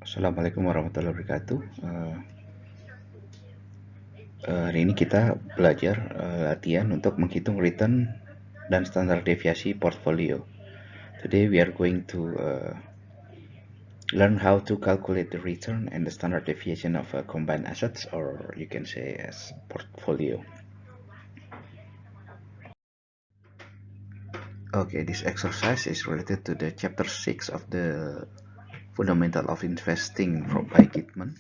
Assalamualaikum warahmatullahi wabarakatuh. Hari ini kita belajar latihan untuk menghitung return dan standar deviasi portfolio. Today we are going to learn how to calculate the return and the standard deviation of combined assets, or you can say as portfolio. Okay, this exercise is related to the chapter 6 of the Fundamental of Investing by Gitman.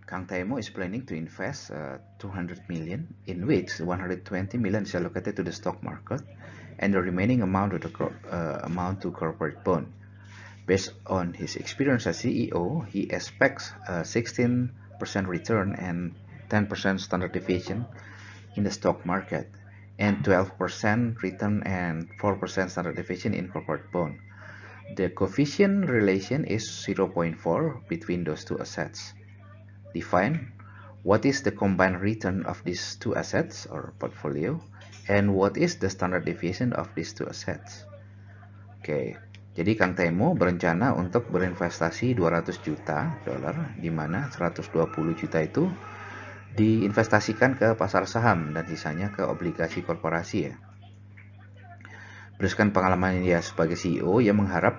Kang Taimo is planning to invest 200 million, in which 120 million is allocated to the stock market and the remaining amount to corporate bond. Based on his experience as CEO, he expects a 16% return and 10% standard deviation in the stock market, and 12% return and 4% standard deviation in corporate bond. The coefficient relation is 0.4 between those two assets. Define what is the combined return of these two assets or portfolio, and what is the standard deviation of these two assets. Oke, jadi Kang Temo berencana untuk berinvestasi 200 juta dolar, di mana 120 juta itu diinvestasikan ke pasar saham dan sisanya ke obligasi korporasi ya. Berdasarkan pengalaman dia sebagai CEO, ia mengharap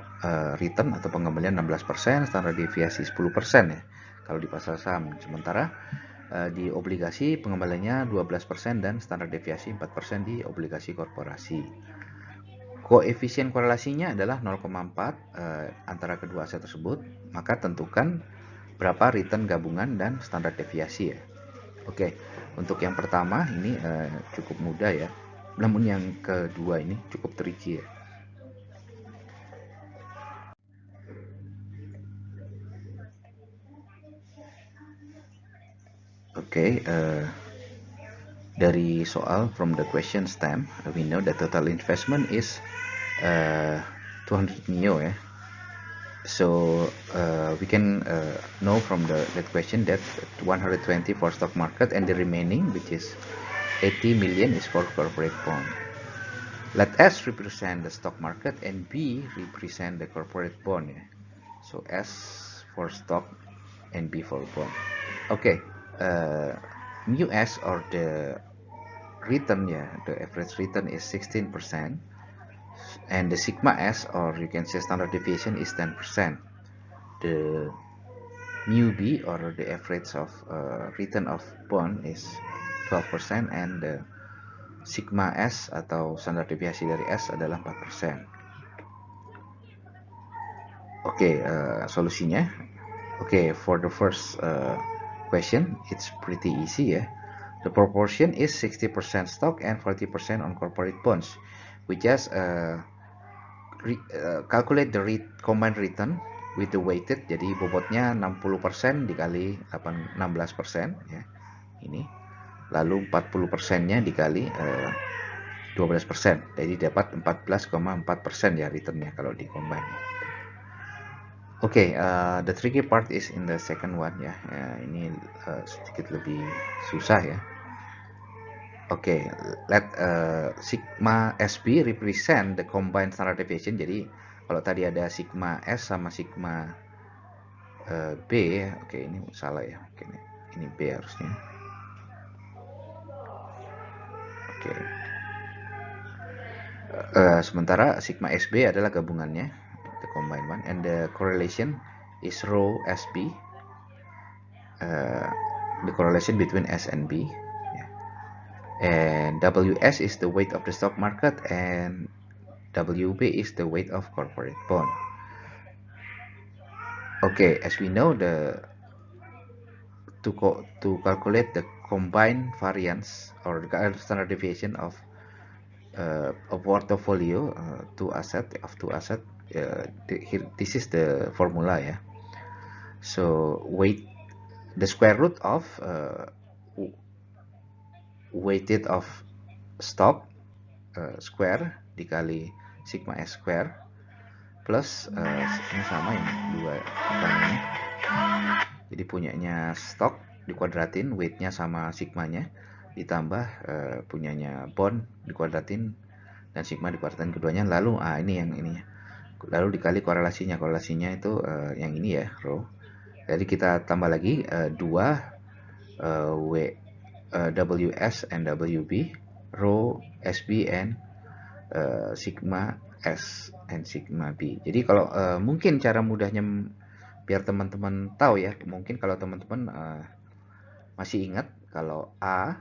return atau pengembalian 16%, standar deviasi 10% ya kalau di pasar saham. Sementara di obligasi pengembaliannya 12% dan standar deviasi 4% di obligasi korporasi. Koefisien korelasinya adalah 0,4 antara kedua aset tersebut, maka tentukan berapa return gabungan dan standar deviasi ya. Oke, untuk yang pertama ini cukup mudah ya, namun yang kedua ini cukup tricky ya. Oke, dari soal from the question stem, we know that total investment is 200 mio ya. So we can know from that question that 120 for stock market and the remaining, which is 80 million, is for corporate bond. Let S represent the stock market and B represent the corporate bond ya. So S for stock and B for bond. Okay, mu S or the return ya, the average return is 16%, and the sigma S, or you can say standard deviation, is 10%. The mu B, or the average of return of bond, is 12%, and the sigma S atau standar deviasi dari S adalah 4%. Oke, solusinya. Oke, for the first question, it's pretty easy ya. The proportion is 60% stock and 40% on corporate bonds. We just calculate the combined return with the weighted. Jadi bobotnya 60% dikali 16% ya. Ini. Lalu 40%-nya dikali 12%. Jadi dapat 14,4% ya returnnya kalau di combine. Oke, the tricky part is in the second one ya. Ini sedikit lebih susah ya. Oke, let sigma SB represent the combined standard deviation. Jadi kalau tadi ada sigma S sama sigma B, oke ini salah ya. Oke, ini B harusnya. Oke. Sementara sigma SB adalah gabungannya, the combined one, and the correlation is rho SB, the correlation between S and B. And WS is the weight of the stock market, and WB is the weight of corporate bond. Okay, as we know, to calculate the combined variance or the standard deviation of a portfolio two asset, this is the formula ya. So the square root of weighted of stock square dikali sigma S square plus ini sama ini dua ini. Jadi punyanya stock dikuadratin, weightnya sama sigmanya, ditambah punyanya bond dikuadratin dan sigma dikuadratin keduanya. Lalu ini yang ininya lalu dikali korelasinya. Korelasinya itu yang ini ya, rho. Jadi kita tambah lagi 2 WS and WB, rho SB and sigma S and sigma B. Jadi kalau mungkin cara mudahnya biar teman-teman tahu ya, mungkin kalau teman-teman masih ingat kalau A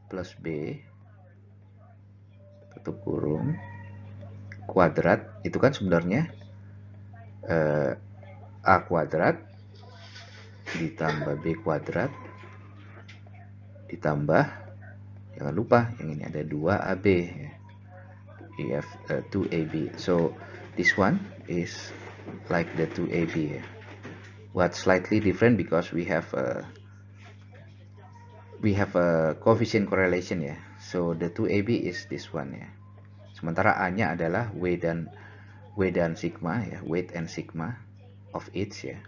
plus B tutup kurung kuadrat itu kan sebenarnya A kuadrat ditambah B kuadrat ditambah, jangan lupa yang ini ada 2AB ya. You have 2AB. So this one is like the 2AB ya. What slightly different because we have a coefficient correlation ya. So the 2AB is this one ya. Sementara A-nya adalah W dan sigma ya, weight and sigma of each ya.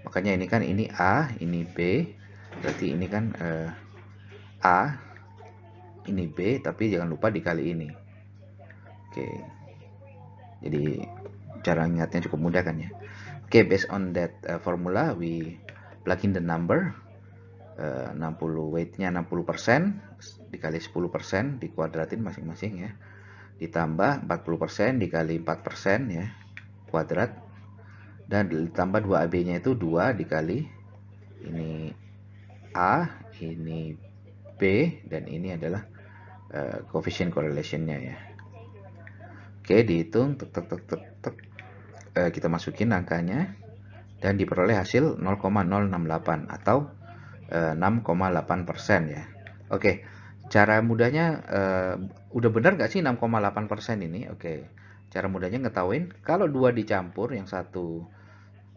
Makanya ini kan ini A, ini B, berarti ini kan A, ini B, tapi jangan lupa dikali ini. Oke. Jadi cara ingatnya cukup mudah kan ya. Oke, based on that formula we plug in the number. 60 weightnya 60% dikali 10% dikuadratin masing-masing ya, ditambah 40% dikali 4% ya kuadrat, dan ditambah 2AB nya itu 2 dikali ini A, ini B, dan ini adalah coefficient correlation-nya ya. Oke, dihitung kita masukin angkanya dan diperoleh hasil 0,068 atau 6,8% ya. Oke, cara mudahnya udah benar nggak sih 6,8% ini? Oke, cara mudahnya ngetahuin kalau dua dicampur, yang satu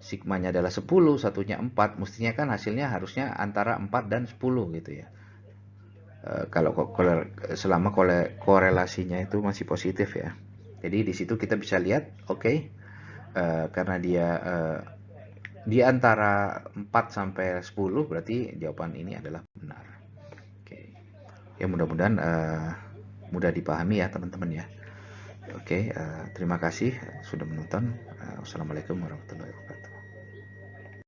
sigmanya adalah 10, satunya 4, mestinya kan hasilnya harusnya antara 4 dan 10 gitu ya. Kalau selama korelasinya itu masih positif ya. Jadi di situ kita bisa lihat, oke, karena dia di antara 4 sampai 10 berarti jawaban ini adalah benar. Oke. Ya mudah-mudahan mudah dipahami ya teman-teman ya. Oke, terima kasih sudah menonton. Wassalamualaikum warahmatullahi wabarakatuh.